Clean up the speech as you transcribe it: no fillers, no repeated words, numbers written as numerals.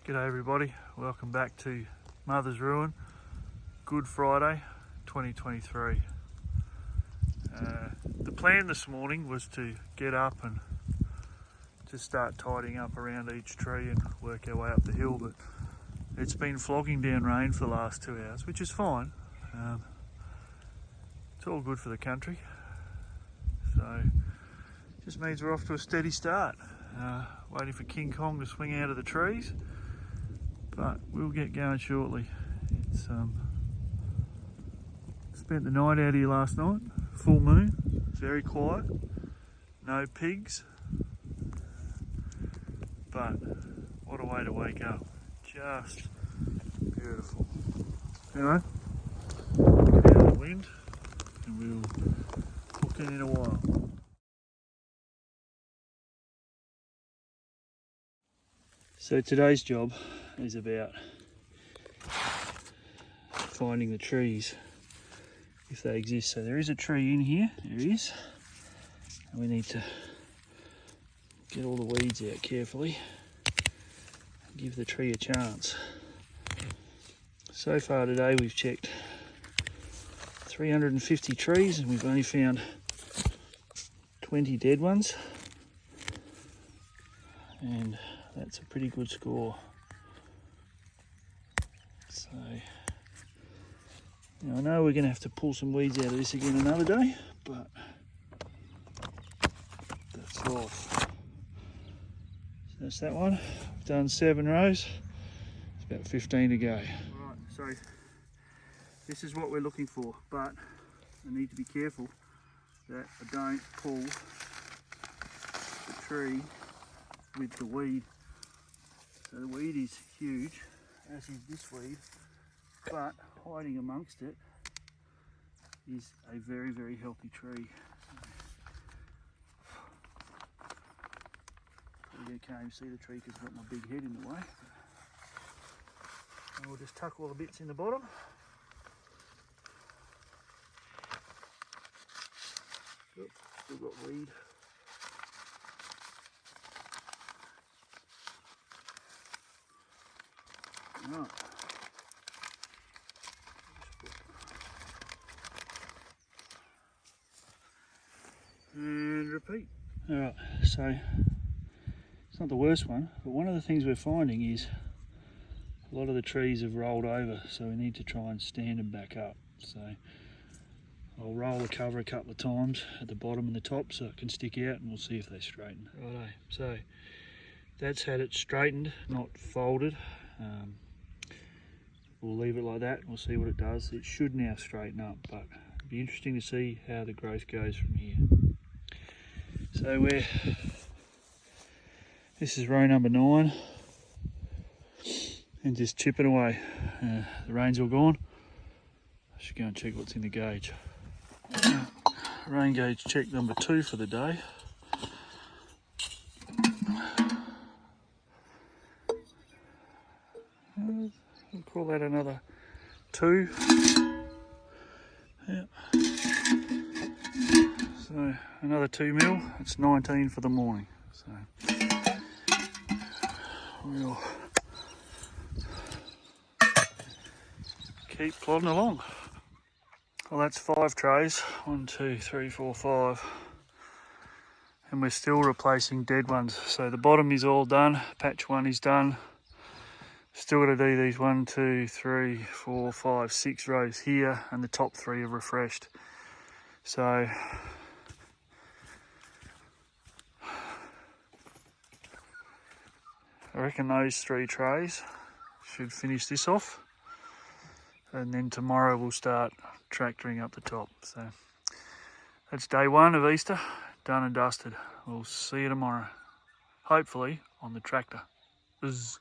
G'day everybody, welcome back to Mother's Ruin, Good Friday 2023. The plan this morning was to get up and just start tidying up around each tree and work our way up the hill, but it's been flogging down rain for the last 2 hours, which is fine. It's all good for the country, so just means we're off to a steady start. Waiting for King Kong to swing out of the trees, but we'll get going shortly. It's spent the night out here last night, full moon, very quiet, no pigs, but what a way to wake up, just beautiful. Anyway, get out of the wind and we'll hook in a while. So today's job is about finding the trees if they exist. So there is a tree in here, there is, and we need to get all the weeds out carefully and give the tree a chance. So far today we've checked 350 trees and we've only found 20 dead ones, and that's a pretty good score. So, I know we're going to have to pull some weeds out of this again another day, but that's off. So that's that one. We've done 7 rows. It's about 15 to go. Right, so this is what we're looking for, but I need to be careful that I don't pull the tree with the weed. So the weed is huge, as is this weed, but hiding amongst it is a very, very healthy tree. Probably can't even see the tree because I've got my big head in the way. And we'll just tuck all the bits in the bottom. Oops, still got weed. Right. And repeat. Alright, so it's not the worst one, but one of the things we're finding is a lot of the trees have rolled over, so we need to try and stand them back up. So I'll roll the cover a couple of times at the bottom and the top so it can stick out, and we'll see if they straighten. Righto, so that's had it straightened, not folded. We'll leave it like that and we'll see what it does. It should now straighten up, but it'll be interesting to see how the growth goes from here. So this is row number 9 and just chipping away. The rain's all gone. I should go and check what's in the gauge. Rain gauge check number 2 for the day. We'll call that another 2. Yeah. So another 2 mil. It's 19 for the morning. So we'll keep plodding along. Well, that's 5 trays. 1, 2, 3, 4, 5. And we're still replacing dead ones. So the bottom is all done. Patch 1 is done. Still got to do these 1, 2, 3, 4, 5, 6 rows here, and the top 3 are refreshed. So I reckon those 3 trays should finish this off, and then tomorrow we'll start tractoring up the top. So that's day 1 of Easter, done and dusted. We'll see you tomorrow, hopefully on the tractor. Buzz.